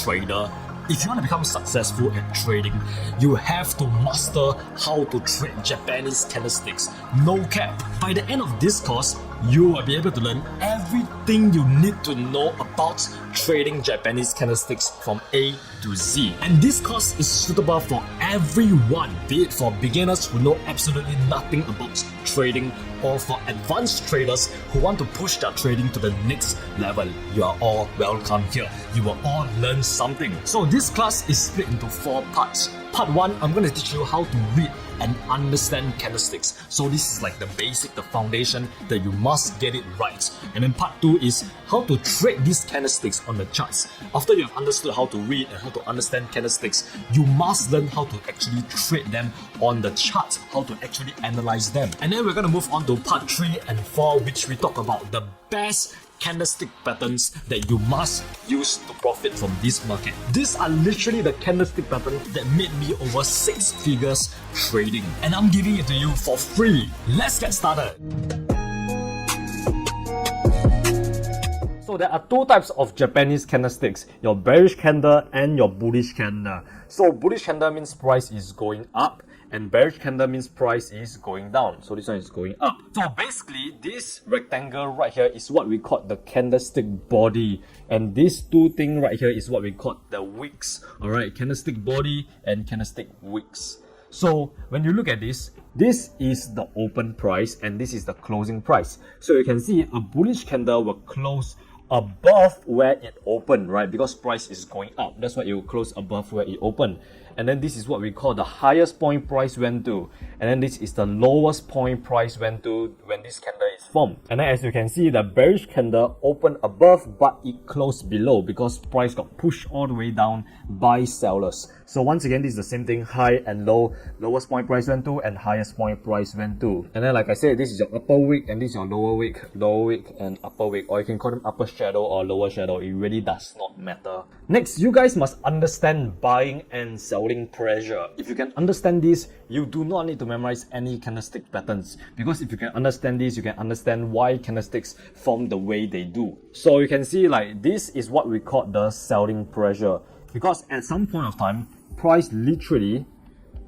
trader, if you want to become successful at trading, you have to master how to trade Japanese candlesticks. No cap. By the end of this course, you will be able to learn everything you need to know about trading Japanese candlesticks from A to Z. And this course is suitable for everyone, be it for beginners who know absolutely nothing about trading or for advanced traders who want to push their trading to the next level. You are all welcome here. You will all learn something. So this class is split into 4 parts. Part 1, I'm going to teach you how to read and understand candlesticks. So this is like the basic, the foundation that you must get it right. And then part 2 is how to trade these candlesticks on the charts. After you have understood how to read and how to understand candlesticks, you must learn how to actually trade them on the charts, how to actually analyze them. And then we're going to move on to part 3 and 4, which we talk about the best candlestick patterns that you must use to profit from this market. These are literally the candlestick patterns that made me over 6 figures trading, and I'm giving it to you for free. Let's get started. So there are 2 types of Japanese candlesticks, your bearish candle and your bullish candle. So bullish candle means price is going up, and bearish candle means price is going down. So this one is going up. So basically, this rectangle right here is what we call the candlestick body, and these 2 things right here is what we call the wicks. Alright, candlestick body and candlestick wicks. So when you look at this, this is the open price and this is the closing price. So you can see a bullish candle will close above where it opened, right? Because price is going up. That's why it will close above where it opened. And then this is what we call the highest point price went to. And then this is the lowest point price went to when this candle is formed. And then as you can see, the bearish candle opened above but it closed below because price got pushed all the way down by sellers. So once again, this is the same thing, high and low. Lowest point price went to and highest point price went to. And then like I said, this is your upper wick and this is your lower wick and upper wick. Or you can call them upper shadow or lower shadow. It really does not matter. Next, you guys must understand buying and selling pressure. If you can understand this, you do not need to memorize any candlestick patterns. Because if you can understand this, you can understand why candlesticks form the way they do. So you can see like this is what we call the selling pressure. Because at some point of time, price literally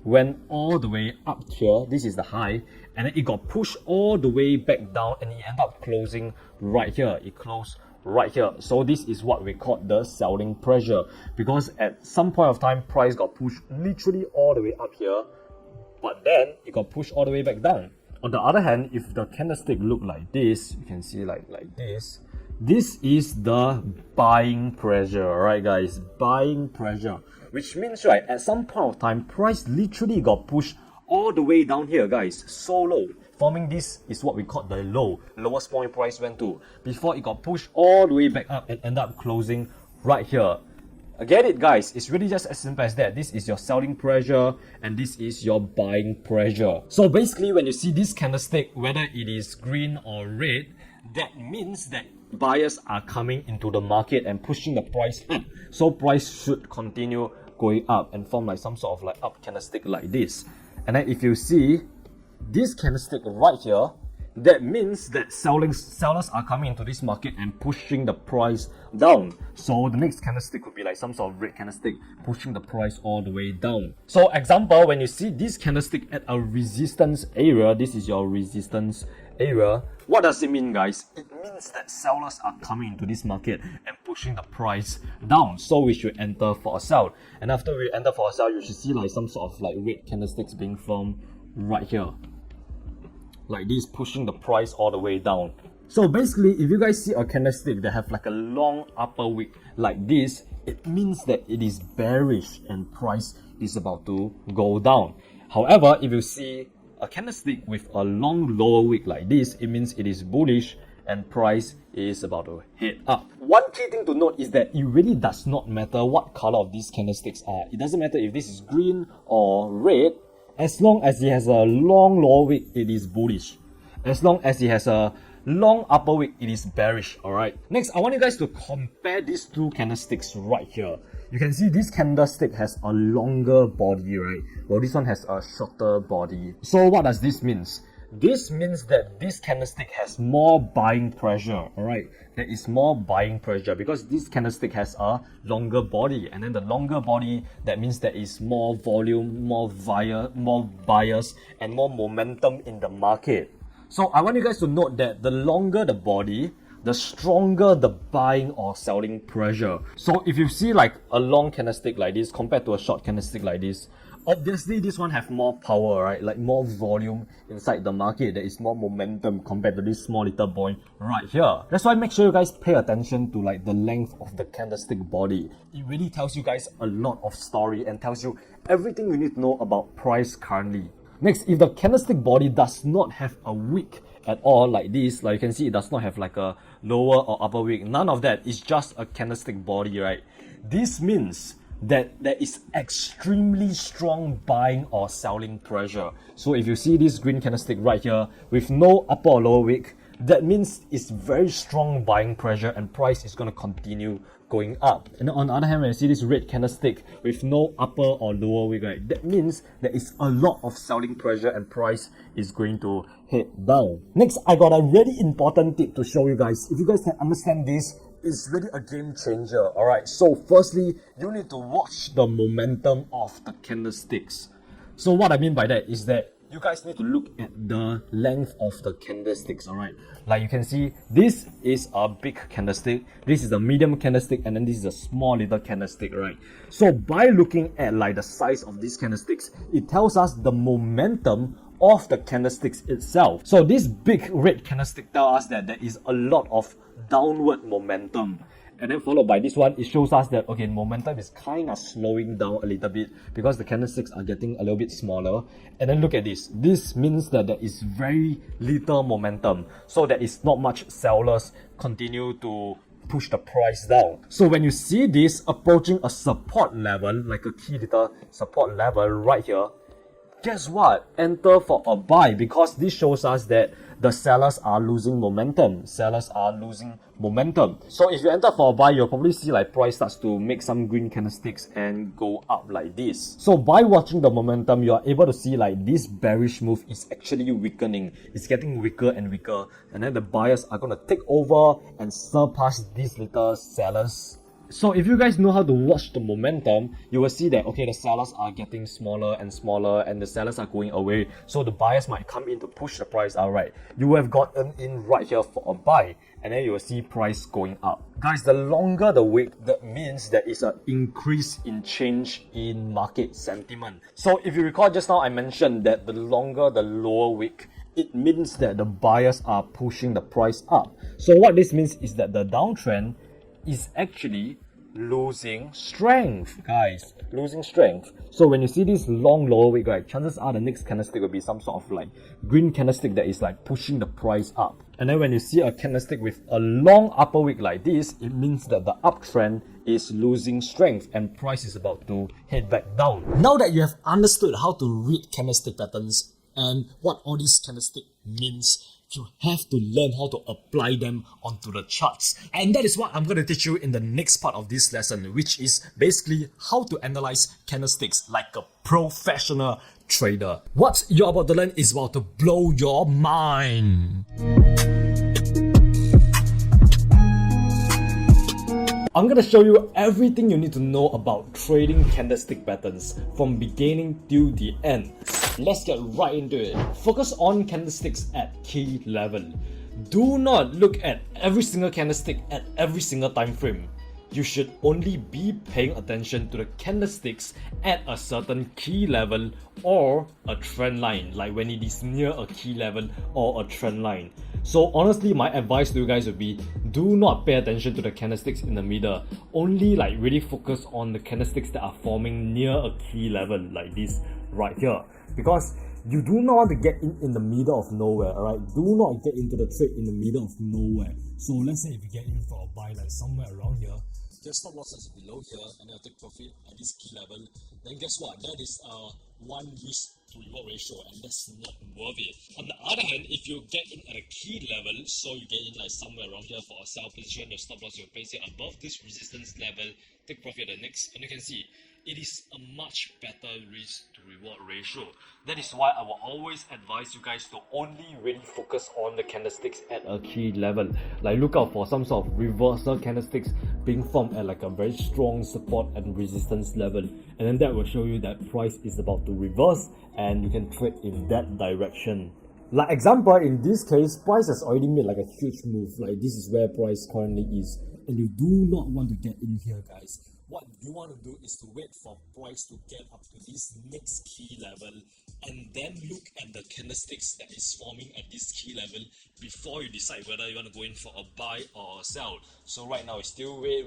went all the way up here. This is the high, and then it got pushed all the way back down and it ended up closing right here. It closed right here. So this is what we call the selling pressure, because at some point of time price got pushed literally all the way up here, but then it got pushed all the way back down. On the other hand, if the candlestick look like this, you can see like this. This is the buying pressure, right guys? Buying pressure, which means right at some point of time price literally got pushed all the way down here, guys, so low. Forming this is what we call the lowest point price went to, before it got pushed all the way back up and end up closing right here. Get it, guys? It's really just as simple as that. This is your selling pressure and this is your buying pressure. So basically, when you see this candlestick, whether it is green or red, that means that buyers are coming into the market and pushing the price up. So price should continue going up and form like some sort of like up candlestick like this. And then if you see this candlestick right here, that means that sellers are coming into this market and pushing the price down. So the next candlestick could be like some sort of red candlestick pushing the price all the way down. So example, when you see this candlestick at a resistance area, this is your resistance area. What does it mean, guys? It means that sellers are coming into this market and pushing the price down. So we should enter for a sell. And after we enter for a sell, you should see like some sort of like red candlesticks being formed right here. Like this, pushing the price all the way down. So basically, if you guys see a candlestick that have like a long upper wick like this, it means that it is bearish and price is about to go down. However, if you see a candlestick with a long lower wick like this, it means it is bullish and price is about to head up. One key thing to note is that it really does not matter what color of these candlesticks are. It doesn't matter if this is green or red. As long as it has a long lower wick, it is bullish. As long as it has a long upper wick, it is bearish. Alright. Next, I want you guys to compare these 2 candlesticks right here. You can see this candlestick has a longer body, right? Well, this one has a shorter body. So what does this mean? this means that this candlestick has more buying pressure, alright? There is more buying pressure because this candlestick has a longer body, and then the longer body, that means there is more volume, more buyers, and more momentum in the market. So I want you guys to note that the longer the body, the stronger the buying or selling pressure. So if you see like a long candlestick like this compared to a short candlestick like this, obviously this one have more power, right? Like more volume inside the market. There is more momentum compared to this small little boy right here. That's why make sure you guys pay attention to like the length of the candlestick body. It really tells you guys a lot of story and tells you everything you need to know about price currently. Next, if the candlestick body does not have a wick at all like this, like you can see it does not have like a lower or upper wick, none of that, is just a candlestick body, right? This means that there is extremely strong buying or selling pressure. So if you see this green candlestick right here with no upper or lower wick, that means it's very strong buying pressure and price is going to continue going up. And on the other hand, when you see this red candlestick with no upper or lower wick, right, that means there is a lot of selling pressure and price is going to head down. Next, I got a really important tip to show you guys. If you guys can understand this, it's really a game changer. Alright, so firstly, you need to watch the momentum of the candlesticks. So what I mean by that is that you guys need to look at the length of the candlesticks, alright? Like you can see, this is a big candlestick, this is a medium candlestick, and then this is a small little candlestick, right? So by looking at like the size of these candlesticks, it tells us the momentum of the candlesticks itself. So this big red candlestick tells us that there is a lot of downward momentum. And then followed by this one, it shows us that, okay, momentum is kind of slowing down a little bit because the candlesticks are getting a little bit smaller. And then look at this. This means that there is very little momentum. So there is not much sellers continue to push the price down. So when you see this approaching a support level, like a key little support level right here, guess what? Enter for a buy, because this shows us that the sellers are losing momentum. Sellers are losing momentum. So if you enter for a buy, you'll probably see like price starts to make some green candlesticks and go up like this. So by watching the momentum, you are able to see like this bearish move is actually weakening. It's getting weaker and weaker. And then the buyers are going to take over and surpass these little sellers. So if you guys know how to watch the momentum, you will see that, okay, the sellers are getting smaller and smaller and the sellers are going away. So the buyers might come in to push the price out, right? You have gotten in right here for a buy, and then you will see price going up. Guys, the longer the wick, that means there is an increase in change in market sentiment. So if you recall just now, I mentioned that the longer the lower wick, it means that the buyers are pushing the price up. So what this means is that the downtrend is actually losing strength, guys, losing strength. So when you see this long lower wick, right, chances are the next candlestick will be some sort of like green candlestick that is like pushing the price up. And then when you see a candlestick with a long upper wick like this, it means that the uptrend is losing strength and price is about to head back down. Now that you have understood how to read candlestick patterns and what all these candlestick means, you have to learn how to apply them onto the charts. And that is what I'm going to teach you in the next part of this lesson, which is basically how to analyze candlesticks like a professional trader. What you're about to learn is about to blow your mind. I'm going to show you everything you need to know about trading candlestick patterns from beginning till the end. Let's get right into it. Focus on candlesticks at key level. Do not look at every single candlestick at every single time frame. You should only be paying attention to the candlesticks at a certain key level or a trend line, like when it is near a key level or a trend line. So honestly, my advice to you guys would be, do not pay attention to the candlesticks in the middle. Only like really focus on the candlesticks that are forming near a key level like this right here. Because you do not want to get in the middle of nowhere, alright? Do not get into the trade in the middle of nowhere. So let's say if you get in for a buy like somewhere around here, your stop loss is below here and you'll take profit at this key level, then guess what? That is a one risk to reward ratio, and that's not worth it. On the other hand, if you get in at a key level, so you get in like somewhere around here for a sell position, your stop loss, you place it above this resistance level, take profit at the next, and you can see it is a much better risk to reward ratio. That is why I will always advise you guys to only really focus on the candlesticks at a key level. Like look out for some sort of reversal candlesticks being formed at like a very strong support and resistance level, and then that will show you that price is about to reverse and you can trade in that direction. Like example, in this case, price has already made like a huge move. Like this is where price currently is, and you do not want to get in here, guys. What you want to do is to wait for price to get up to this next key level, and then look at the candlesticks that is forming at this key level before you decide whether you want to go in for a buy or a sell. So right now it's still wait,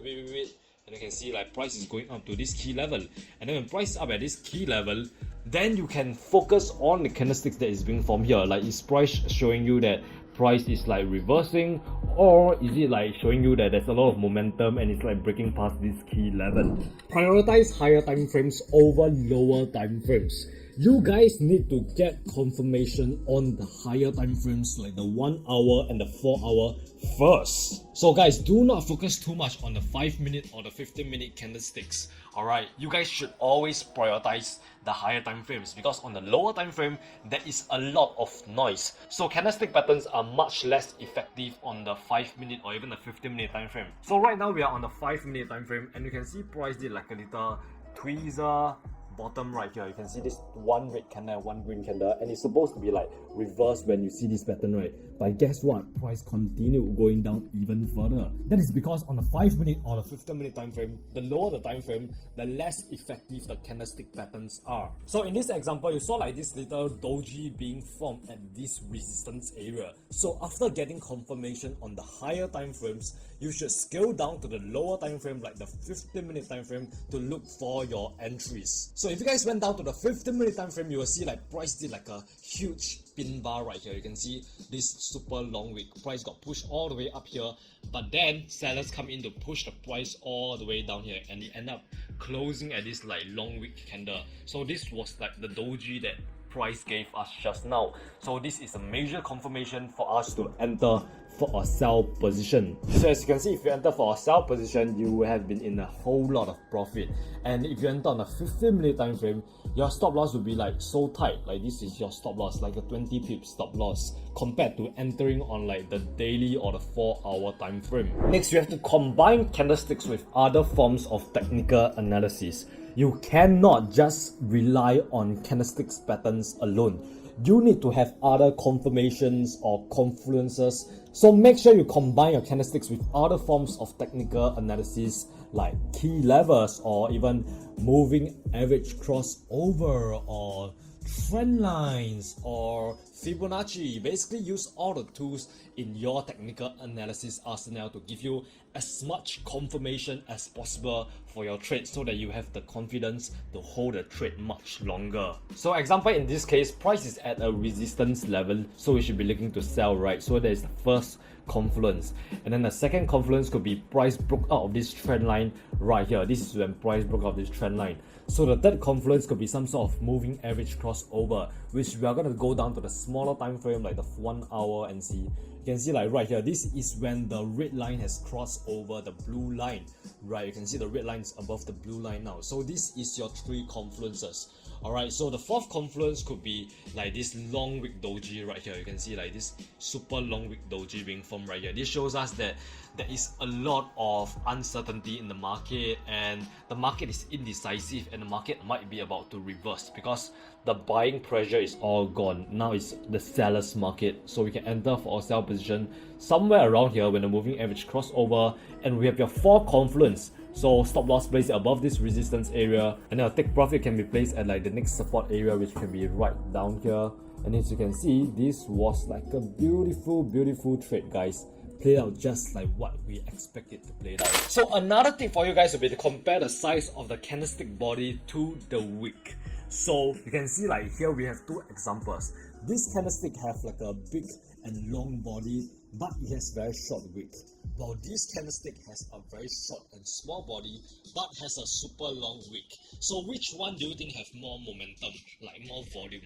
and you can see like price is going up to this key level, and then when price is up at this key level, then you can focus on the candlesticks that is being formed here. Like is price showing you that price is like reversing, or is it like showing you that there's a lot of momentum and it's like breaking past this key level? Prioritize higher time frames over lower time frames. You guys need to get confirmation on the higher time frames like the 1 hour and the 4 hour first. So guys, do not focus too much on the 5-minute or the 15-minute candlesticks. Alright, you guys should always prioritize the higher time frames, because on the lower time frame there is a lot of noise. So candlestick patterns are much less effective on the 5-minute or even the 15-minute time frame. So right now we are on the 5-minute time frame, and you can see price did like a little tweezer bottom right here. You can see this one red candle and one green candle, and it's supposed to be like reversed when you see this pattern, right? But guess what? Price continued going down even further. That is because on the 5-minute or the 15-minute time frame, the lower the time frame, the less effective the candlestick patterns are. So in this example, you saw like this little doji being formed at this resistance area. So after getting confirmation on the higher time frames, you should scale down to the lower time frame like the 15-minute time frame to look for your entries. So if you guys went down to the 15-minute time frame, you will see like price did like a huge pin bar right here. You can see this super long wick. Price got pushed all the way up here, but then sellers come in to push the price all the way down here, and it end up closing at this like long wick candle. So this was like the doji that price gave us just now. So this is a major confirmation for us to enter for a sell position. So as you can see, if you enter for a sell position, you will have been in a whole lot of profit. And if you enter on a 15-minute time frame, your stop loss will be like so tight. Like this is your stop loss, like a 20 pip stop loss, compared to entering on like the daily or the 4-hour time frame. Next, you have to combine candlesticks with other forms of technical analysis. You cannot just rely on candlesticks patterns alone. You need to have other confirmations or confluences. So make sure you combine your candlesticks with other forms of technical analysis like key levels, or even moving average crossover, or trend lines, or Fibonacci. Basically use all the tools in your technical analysis arsenal to give you as much confirmation as possible for your trade, so that you have the confidence to hold the trade much longer. So example, in this case, price is at a resistance level, so we should be looking to sell, right? So that is the first confluence, and then the second confluence could be price broke out of this trend line right here. This is when price broke out of this trend line. So the third confluence could be some sort of moving average crossover, which we are going to go down to the smaller time frame like the 1 hour and see. You can see like right here, this is when the red line has crossed over the blue line, right? You can see the red line is above the blue line now. So this is your 3 confluences. Alright, so the fourth confluence could be like this long wick doji right here. You can see like this super long wick doji being formed right here. This shows us that there is a lot of uncertainty in the market, and the market is indecisive, and the market might be about to reverse because the buying pressure is all gone. Now it's the seller's market, so we can enter for a sell position somewhere around here when the moving average crossover, and we have your 4 confluence. So stop loss placed above this resistance area, and then our take profit can be placed at like the next support area, which can be right down here. And as you can see, this was like a beautiful trade, guys. Played out just like what we expected to play out. So another tip for you guys would be to compare the size of the candlestick body to the wick. So you can see like here we have 2 examples. This candlestick have like a big and long body, but it has very short wick. While this candlestick has a very short and small body, but has a super long wick. So which one do you think have more momentum, like more volume?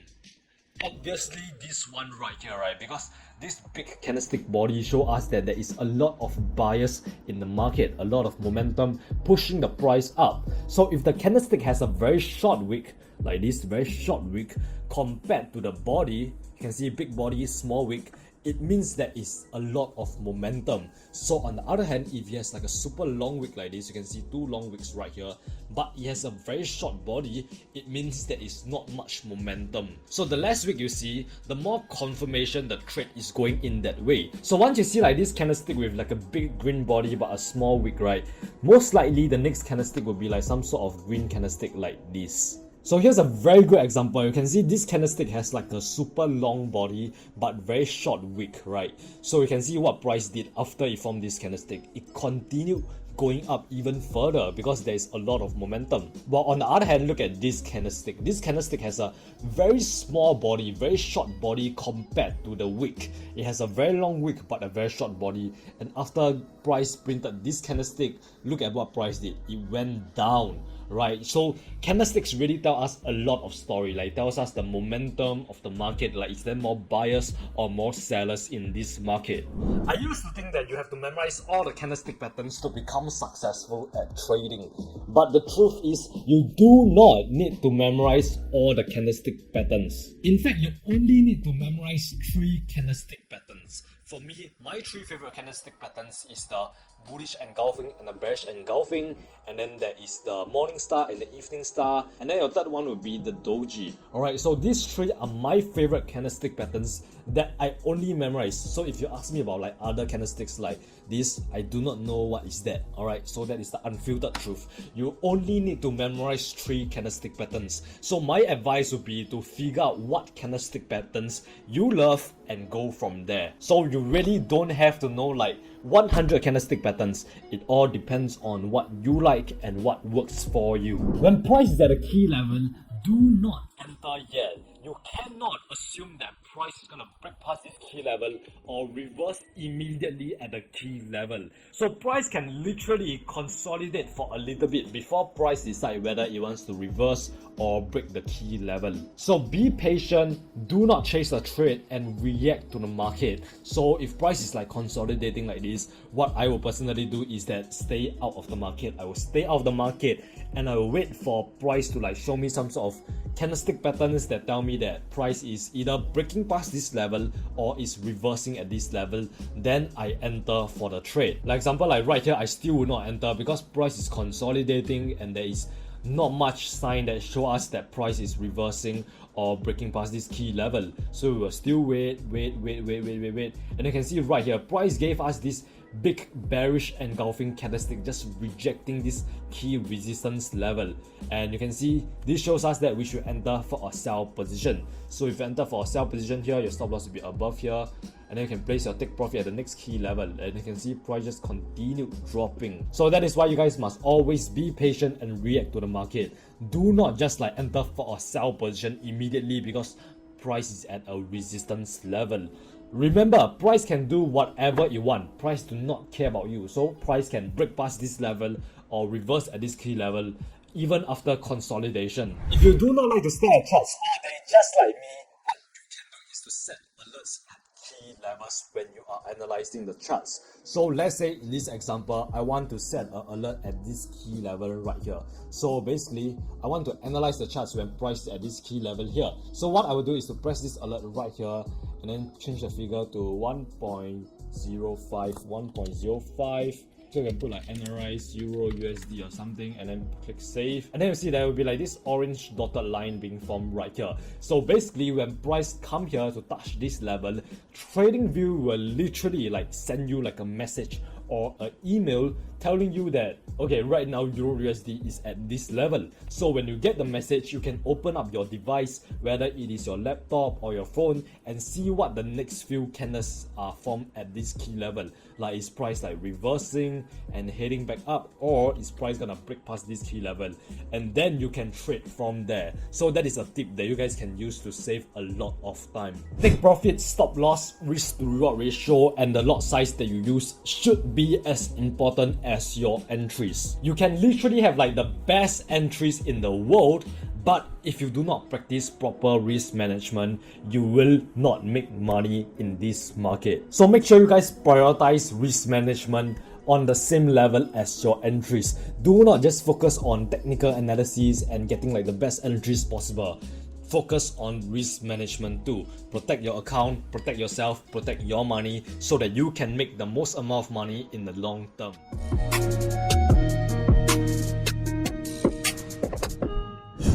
Obviously this one right here, right? Because this big candlestick body show us that there is a lot of bias in the market, a lot of momentum pushing the price up. So if the candlestick has a very short wick, like this very short wick, compared to the body, you can see big body, small wick, it means there is a lot of momentum. So on the other hand, if it has like a super long wick like this, you can see two long wicks right here, but it has a very short body, it means there is not much momentum. So the less wick you see, the more confirmation the trade is going in that way. So once you see like this candlestick with like a big green body but a small wick, right, most likely the next candlestick will be like some sort of green candlestick like this. So here's a very good example. You can see this candlestick has like a super long body but very short wick, right? So you can see what price did after it formed this candlestick. It continued going up even further because there is a lot of momentum. While on the other hand, look at this candlestick. This candlestick has a very small body, very short body compared to the wick. It has a very long wick but a very short body. And after price printed this candlestick, look at what price did. It went down, right? So candlesticks really tell us a lot of story, like tells us the momentum of the market, like is there more buyers or more sellers in this market. I used to think that you have to memorize all the candlestick patterns to become successful at trading, but the truth is you do not need to memorize all the candlestick patterns. In fact, you only need to memorize 3 candlestick patterns. For me, my 3 favorite candlestick patterns is the bullish engulfing and the bearish engulfing, and then there is the morning star and the evening star, and then your third one would be the doji. Alright, so these 3 are my favorite candlestick patterns that I only memorize. So if you ask me about like other candlesticks like this, I do not know what is that. Alright, so that is the unfiltered truth. You only need to memorize 3 candlestick patterns. So my advice would be to figure out what candlestick patterns you love and go from there. So you really don't have to know like 100 candlestick patterns. It all depends on what you like and what works for you. When price is at a key level, do not enter yet. You cannot assume that price is gonna break past this key level or reverse immediately at the key level. So price can literally consolidate for a little bit before price decide whether it wants to reverse or break the key level. So be patient, do not chase a trade and react to the market. So if price is like consolidating like this, what I will personally do is that stay out of the market. I will stay out of the market and I will wait for price to like show me some sort of candlestick patterns that tell me that price is either breaking past this level or is reversing at this level. Then I enter for the trade. Like example, like right here, I still will not enter because price is consolidating and there is not much sign that show us that price is reversing or breaking past this key level. So we will still wait. And you can see right here, price gave us this big bearish engulfing candlestick, just rejecting this key resistance level. And you can see this shows us that we should enter for a sell position. So if you enter for a sell position here, your stop loss will be above here, and then you can place your take profit at the next key level, and you can see price just continue dropping. So that is why you guys must always be patient and react to the market. Do not just like enter for a sell position immediately because price is at a resistance level. Remember, price can do whatever it wants. Price do not care about you. So price can break past this level or reverse at this key level even after consolidation. If you do not like to stare at charts all day just like me, what you can do is to set alerts at key levels when you are analyzing the charts. So let's say in this example, I want to set an alert at this key level right here. So basically, I want to analyze the charts when price is at this key level here. So what I will do is to press this alert right here and then change the figure to 1.05, 1.05. So you can put like NRI, Euro, USD or something, and then click save. And then you see there will be like this orange dotted line being formed right here. So basically when price come here to touch this level, TradingView will literally like send you like a message or an email telling you that, okay, right now Euro USD is at this level. So when you get the message, you can open up your device, whether it is your laptop or your phone, and see what the next few candles are formed at this key level. Like, is price like reversing and heading back up, or is price gonna break past this key level? And then you can trade from there. So that is a tip that you guys can use to save a lot of time. Take profit, stop loss, risk to reward ratio, and the lot size that you use should be as important as your entries. You can literally have like the best entries in the world, but if you do not practice proper risk management, you will not make money in this market. So make sure you guys prioritize risk management on the same level as your entries. Do not just focus on technical analysis and getting like the best entries possible. Focus on risk management too. Protect your account, protect yourself, protect your money, so that you can make the most amount of money in the long term.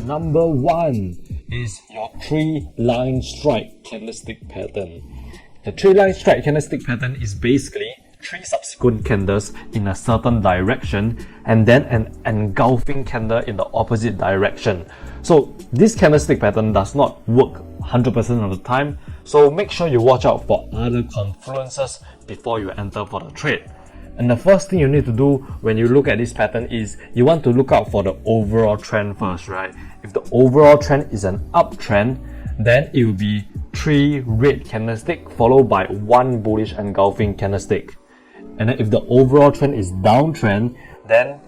Number 1 is your 3-line strike candlestick pattern. The 3-line strike candlestick pattern is basically 3 subsequent candles in a certain direction and then an engulfing candle in the opposite direction. So this candlestick pattern does not work 100% of the time, so make sure you watch out for other confluences before you enter for the trade. And the first thing you need to do when you look at this pattern is you want to look out for the overall trend first, right? If the overall trend is an uptrend, then it will be 3 red candlestick followed by 1 bullish engulfing candlestick. And then if the overall trend is downtrend, then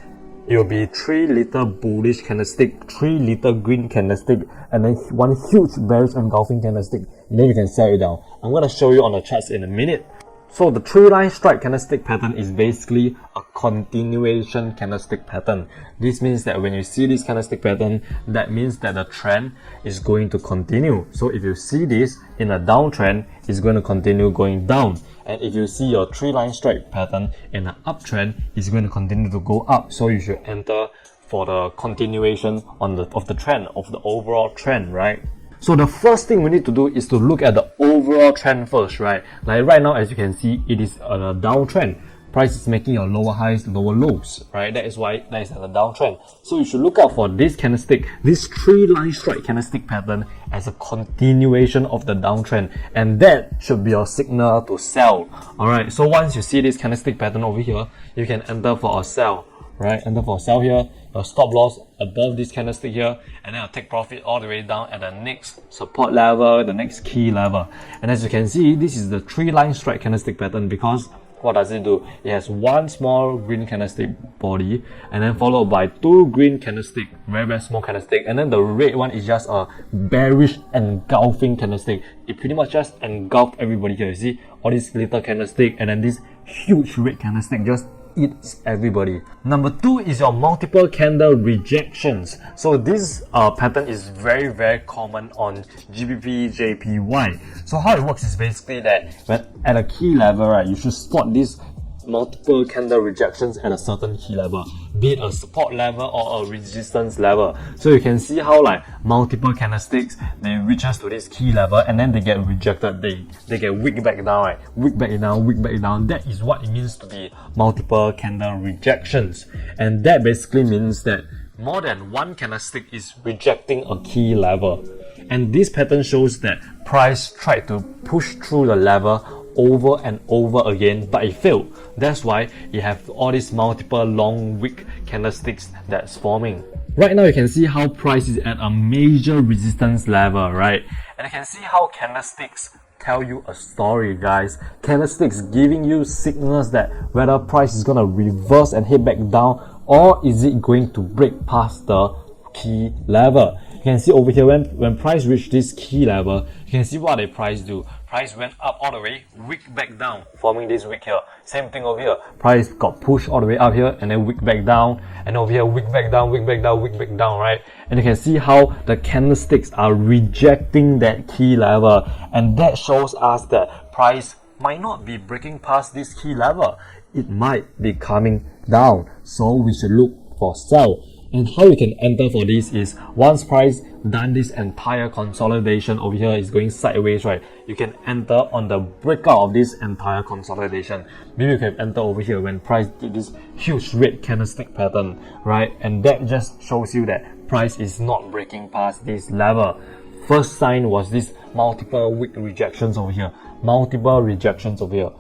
it will be 3 little bullish candlestick, 3 little green candlestick, and then 1 huge bearish engulfing candlestick. And then you can sell it down. I'm going to show you on the charts in a minute. So the 3-line strike candlestick pattern is basically a continuation candlestick pattern. This means that when you see this candlestick pattern, that means that the trend is going to continue. So if you see this in a downtrend, it's going to continue going down. And if you see your 3-line strike pattern in an uptrend, it's going to continue to go up. So you should enter for the continuation of the trend, of the overall trend, right? So the first thing we need to do is to look at the overall trend first, right? Like right now, as you can see, it is a downtrend. Price is making your lower highs, lower lows, right? That is why that is at a downtrend. So you should look out for this candlestick, this 3-line strike candlestick pattern as a continuation of the downtrend, and that should be your signal to sell. Alright, so once you see this candlestick pattern over here, you can enter for a sell, right? Enter for a sell here, a stop loss above this candlestick here, and then I'll take profit all the way down at the next support level, the next key level. And as you can see, this is the 3-line strike candlestick pattern because what does it do? It has 1 small green candlestick body and then followed by 2 green candlestick, very small candlestick, and then the red one is just a bearish engulfing candlestick. It pretty much just engulfed everybody here. You see all these little candlestick and then this huge red candlestick just eats everybody. Number 2 is your multiple candle rejections. So this pattern is very common on GBP, JPY. So how it works is basically that when at a key level, right, you should spot these multiple candle rejections at a certain key level, be it a support level or a resistance level. So you can see how like multiple candlesticks, they reaches to this key level and then they get rejected, they get wick back down, right? Wick back down. That is what it means to be multiple candle rejections. And that basically means that more than 1 candlestick is rejecting a key level. And this pattern shows that price tried to push through the level over and over again, but it failed. That's why you have all these multiple long wick candlesticks that's forming. Right now you can see how price is at a major resistance level, right? And you can see how candlesticks tell you a story, guys. Candlesticks giving you signals that whether price is gonna reverse and head back down, or is it going to break past the key level. You can see over here when price reached this key level, you can see what the price do. Price went up all the way, wick back down, forming this wick here. Same thing over here. Price got pushed all the way up here and then wick back down, and over here wick back down, right? And you can see how the candlesticks are rejecting that key level, and that shows us that price might not be breaking past this key level. It might be coming down, so we should look for sell. And how you can enter for this is once price done this entire consolidation over here is going sideways, right? You can enter on the breakout of this entire consolidation. Maybe you can enter over here when price did this huge red candlestick pattern, right? And that just shows you that price is not breaking past this level. First sign was this multiple weak rejections over here. Multiple rejections over here.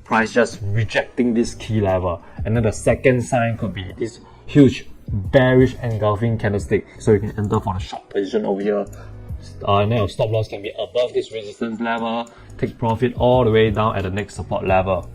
Price just rejecting this key level. And then the second sign could be this huge bearish engulfing candlestick, so you can enter for the short position over here, and then your stop loss can be above this resistance level, take profit all the way down at the next support level.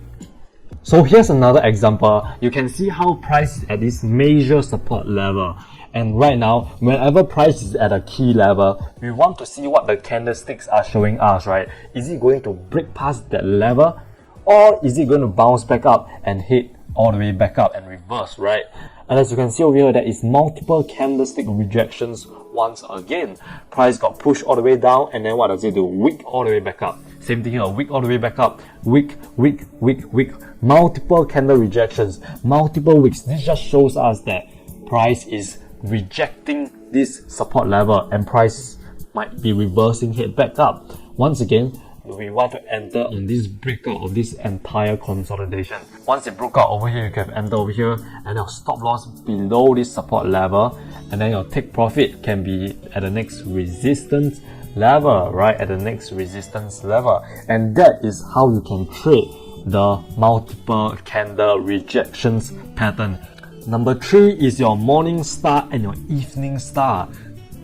So here's another example. You can see how price is at this major support level, and right now whenever price is at a key level, we want to see what the candlesticks are showing us, right? Is it going to break past that level, or is it going to bounce back up and hit all the way back up and reverse, right? And as you can see over here, there is multiple candlestick rejections once again. Price got pushed all the way down, and then what does it do? Wick all the way back up. Same thing here, wick all the way back up. Wick, wick, wick, wick. Multiple candle rejections, multiple wicks. This just shows us that price is rejecting this support level, and price might be reversing head back up. Once again, we want to enter on this breakout of this entire consolidation. Once it broke out over here, you can enter over here, and your stop loss below this support level, and then your take profit can be at the next resistance level, right? At the next resistance level. And that is how you can trade the multiple candle rejections pattern. Number 3 is your morning star and your evening star.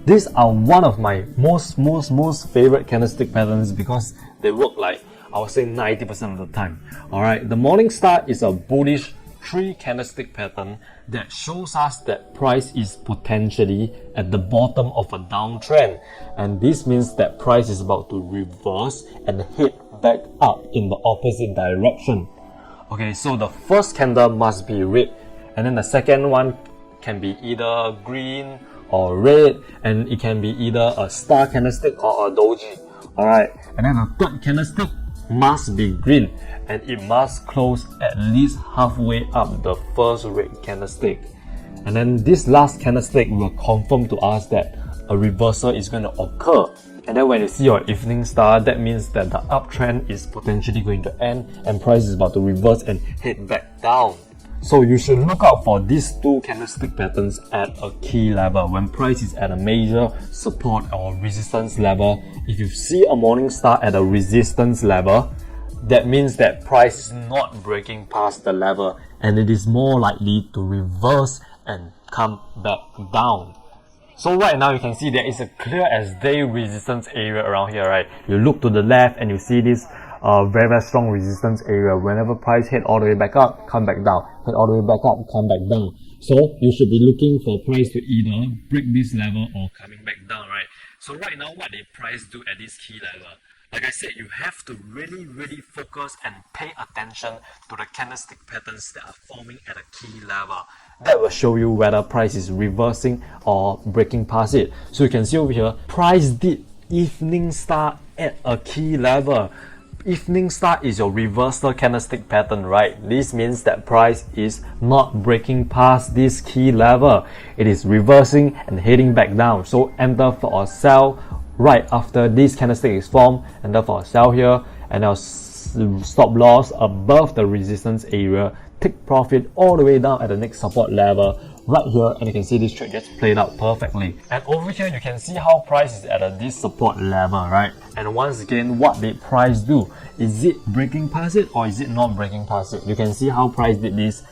These are one of my most favorite candlestick patterns because they work like, I would say 90% of the time. Alright, the morning star is a bullish 3 candlestick pattern that shows us that price is potentially at the bottom of a downtrend. And this means that price is about to reverse and head back up in the opposite direction. Okay, so the first candle must be red, and then the second one can be either green or red, and it can be either a star candlestick or a doji. Alright, and then the third candlestick must be green, and it must close at least halfway up the first red candlestick. And then this last candlestick will confirm to us that a reversal is going to occur. And then when you see your evening star, that means that the uptrend is potentially going to end and price is about to reverse and head back down. So you should look out for these 2 candlestick patterns at a key level. When price is at a major support or resistance level, if you see a morning star at a resistance level, that means that price is not breaking past the level and it is more likely to reverse and come back down. So right now you can see there is a clear as day resistance area around here, right? You look to the left and you see this very strong resistance area. Whenever price head all the way back up, come back down, head all the way back up, come back down. So you should be looking for price to either break this level or coming back down, right? So right now, what did price do at this key level? Like I said, you have to really focus and pay attention to the candlestick patterns that are forming at a key level. That will show you whether price is reversing or breaking past it. So you can see over here, price did evening star at a key level. Evening star is your reversal candlestick pattern, right? This means that price is not breaking past this key level. It is reversing and heading back down. So enter for a sell right after this candlestick is formed. Enter for a sell here, and our stop loss above the resistance area. Take profit all the way down at the next support level right here, and you can see this trade just played out perfectly. And over here you can see how price is at this support level, right? And once again, what did price do? Is it breaking past it or is it not breaking past it? You can see how price did this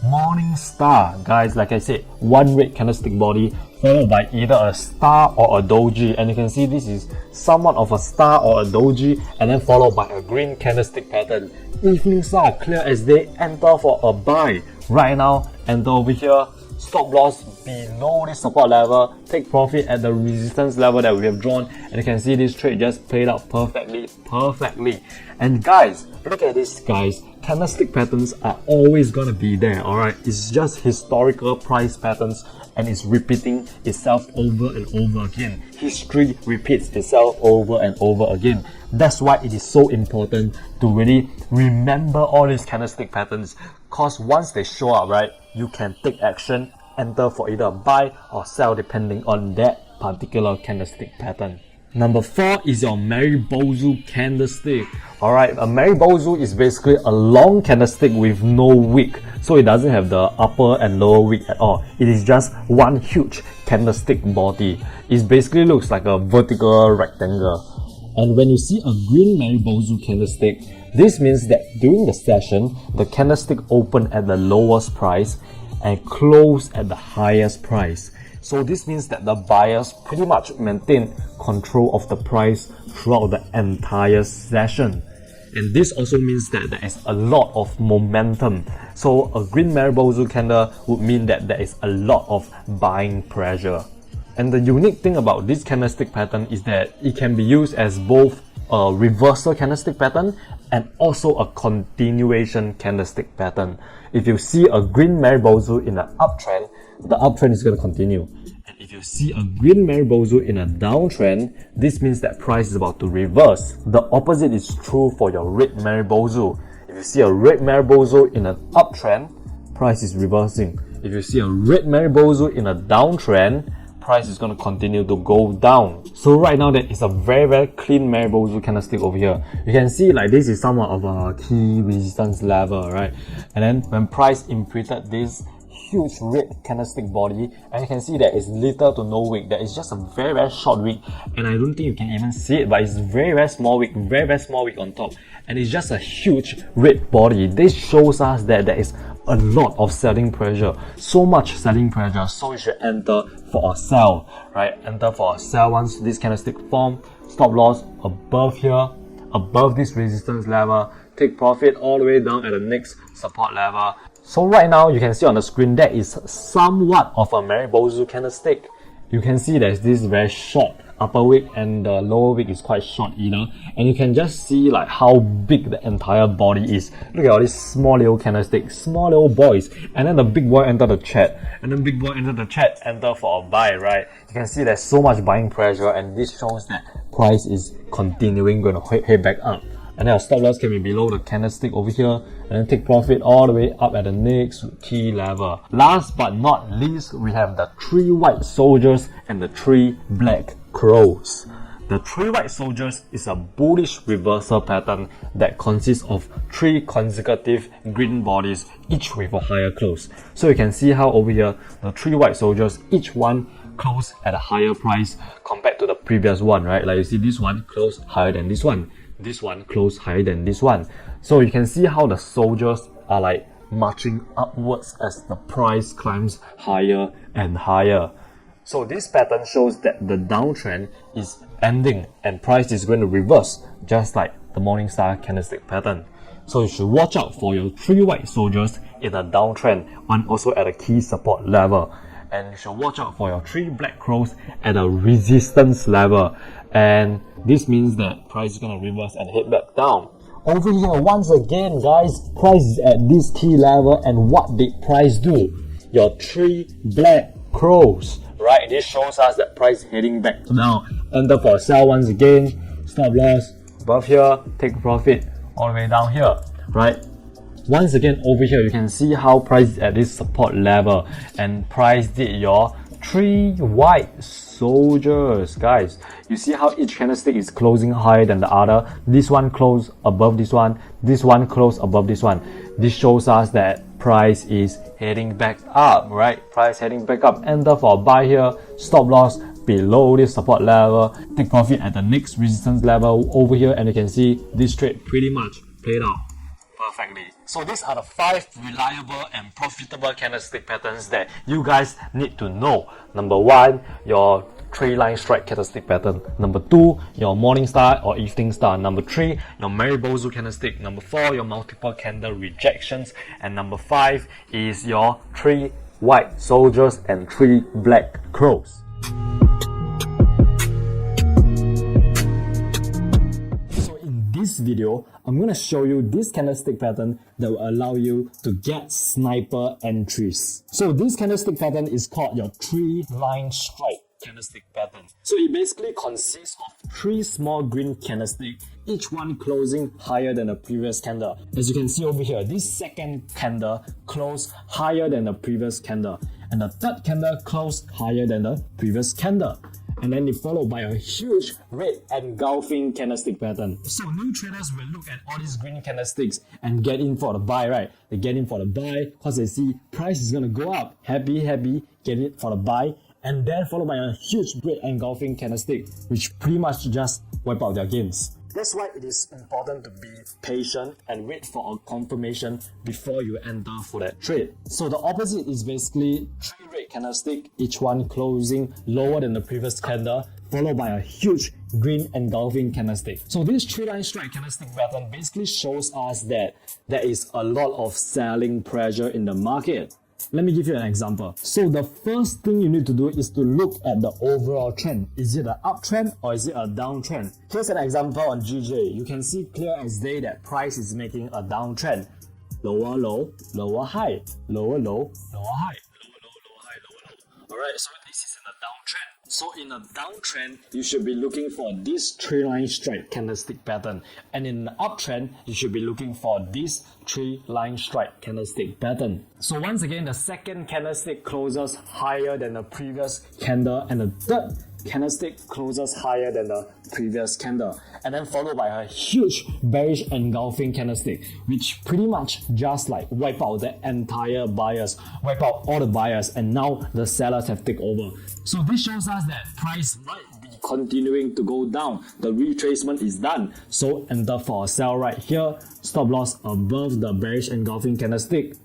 morning star, guys. Like I said, one red candlestick body followed by either a star or a doji, and you can see this is somewhat of a star or a doji, and then followed by a green candlestick pattern. Evening star, clear as day, enter for a buy. Right now, enter over here, stop loss below this support level, take profit at the resistance level that we have drawn, and you can see this trade just played out perfectly. And guys, look at this, guys. Candlestick patterns are always gonna be there, alright? It's just historical price patterns, and it's repeating itself over and over again. History repeats itself over and over again. That's why it is so important to really remember all these candlestick patterns, because once they show up, right, you can take action enter for either buy or sell depending on that particular candlestick pattern. Number 4 is your Maribozu candlestick. Alright, a Maribozu is basically a long candlestick with no wick. So it doesn't have the upper and lower wick at all. It is just one huge candlestick body. It basically looks like a vertical rectangle. And when you see a green Maribozu candlestick, this means that during the session, the candlestick opened at the lowest price and closed at the highest price. So this means that the buyers pretty much maintain control of the price throughout the entire session. And this also means that there is a lot of momentum. So a green Maribozu candle would mean that there is a lot of buying pressure. And the unique thing about this candlestick pattern is that it can be used as both a reversal candlestick pattern and also a continuation candlestick pattern. If you see a green Maribozu in an uptrend, the uptrend is going to continue. And if you see a green Maribozu in a downtrend, this means that price is about to reverse. The opposite is true for your red Maribozu. If you see a red Maribozu in an uptrend, price is reversing. If you see a red Maribozu in a downtrend, price is going to continue to go down. So right now there is a very clean Maribozu candlestick over here. You can see like this is somewhat of a key resistance level, right? And then when price imprinted this huge red candlestick body, and you can see there is little to no wick. There is just a very short wick, and I don't think you can even see it, but it's very small wick, very small wick on top, and it's just a huge red body. This shows us that there is a lot of selling pressure, so much selling pressure, so you should enter for a sell, right? Enter for a sell once this candlestick form. Stop loss above here, above this resistance level, take profit all the way down at the next support level. So right now you can see on the screen that is somewhat of a Maribozu candlestick. You can see there's this very short upper wick and the lower wick is quite short either, and you can just see like how big the entire body is. Look at all these small little candlesticks, small little boys, and then the big boy enter the chat, and then big boy enter the chat, enter for a buy, right? You can see there's so much buying pressure, and this shows that price is continuing going to head back up. And then our stop loss can be below the candlestick over here, and then take profit all the way up at the next key level. Last but not least, we have the 3 white soldiers and the 3 black crows. The 3 white soldiers is a bullish reversal pattern that consists of 3 consecutive green bodies, each with a higher close. So you can see how over here, the 3 white soldiers, each one close at a higher price compared to the previous one, right? Like you see this one close higher than this one. This one close higher than this one. So you can see how the soldiers are like marching upwards as the price climbs higher and higher. So this pattern shows that the downtrend is ending and price is going to reverse, just like the Morningstar candlestick pattern. So you should watch out for your 3 white soldiers in a downtrend and also at a key support level. And you should watch out for your 3 black crows at a resistance level. And this means that price is going to reverse and head back down. Over here, once again, guys, price is at this key level, and what did price do? Your 3 black crows, right? This shows us that price is heading back down. Enter for a sell once again, stop loss above here, take profit all the way down here, right? Once again, over here, you can see how price is at this support level, and price did your 3 white soldiers, guys. You see how each candlestick is closing higher than the other. This one close above this one close above this one. This shows us that price is heading back up, right? Price heading back up. Enter for a buy here, stop loss below this support level, take profit at the next resistance level over here, and you can see this trade pretty much played out perfectly. So these are the 5 reliable and profitable candlestick patterns that you guys need to know. Number 1, your 3-line strike candlestick pattern. Number 2, your Morningstar or Evening Star. Number 3, your Maribozu candlestick. Number 4, your multiple candle rejections. And number 5 is your 3 white soldiers and 3 black crows. This video, I'm going to show you this candlestick pattern that will allow you to get sniper entries. So this candlestick pattern is called your 3-line strike candlestick pattern. So it basically consists of 3 small green candlesticks, each one closing higher than the previous candle. As you can see over here, this second candle closed higher than the previous candle. and the third candle closed higher than the previous candle. And then it followed by a huge red engulfing candlestick pattern. So new traders will look at all these green candlesticks and get in for the buy, right? They get in for the buy because they see price is gonna go up. Happy, get in for the buy. And then followed by a huge red engulfing candlestick, which pretty much just wipe out their gains. That's why it is important to be patient and wait for a confirmation before you enter for that trade. So the opposite is basically 3 red candlesticks, each one closing lower than the previous candle, followed by a huge green engulfing candlestick. So this 3-line strike candlestick pattern basically shows us that there is a lot of selling pressure in the market. Let me give you an example. So the first thing you need to do is to look at the overall trend. Is it an uptrend or is it a downtrend? Here's an example on GJ. You can see clear as day that price is making a downtrend. Lower low, lower high, lower low, lower high, lower low, lower high, lower low. Alright, so this is in a downtrend. So in a downtrend, you should be looking for this 3-line strike candlestick pattern. And in an uptrend, you should be looking for this 3-line strike candlestick pattern. So once again, the second candlestick closes higher than the previous candle, and the third candlestick closes higher than the previous candle, and then followed by a huge bearish engulfing candlestick, which pretty much just like wipe out the entire buyers, wipe out all the buyers, and now the sellers have taken over. So this shows us that price might be continuing to go down. The retracement is done. So enter for a sell right here, stop loss above the bearish engulfing candlestick,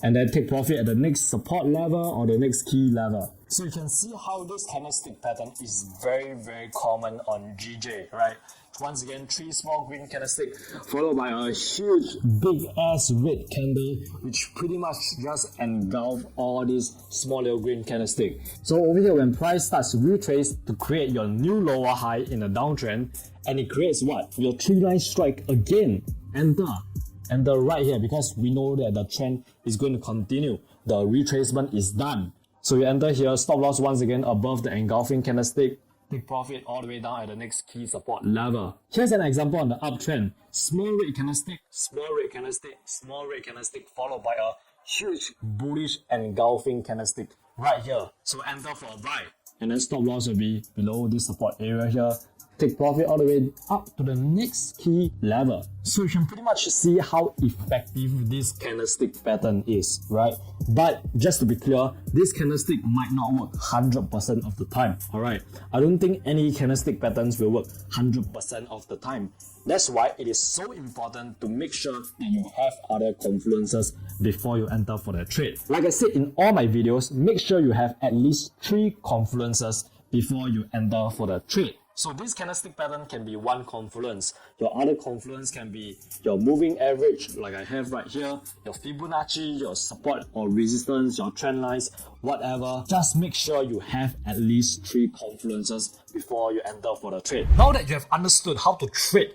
and then take profit at the next support level or the next key level. So you can see how this candlestick pattern is very common on GJ, right? Once again, 3 small green candlestick followed by a huge big ass red candle, which pretty much just engulf all these small little green candlestick. So over here, when price starts to retrace to create your new lower high in a downtrend, and it creates what? Your 3-line strike again. Enter right here, because we know that the trend is going to continue. The retracement is done. So you enter here, stop loss once again above the engulfing candlestick, take profit all the way down at the next key support level. Here's an example on the uptrend. Small red candlestick, small red candlestick, small red candlestick, followed by a huge bullish engulfing candlestick right here. So enter for a buy. And then stop loss will be below this support area here. Take profit all the way up to the next key level. So you can pretty much see how effective this candlestick pattern is, right? But just to be clear, this candlestick might not work 100% of the time, alright? I don't think any candlestick patterns will work 100% of the time. That's why it is so important to make sure that you have other confluences before you enter for the trade. Like I said in all my videos, make sure you have at least 3 confluences before you enter for the trade. So this candlestick pattern can be one confluence. Your other confluence can be your moving average, like I have right here, your Fibonacci, your support or resistance, your trend lines, whatever. Just make sure you have at least 3 confluences before you enter for the trade. Now that you have understood how to trade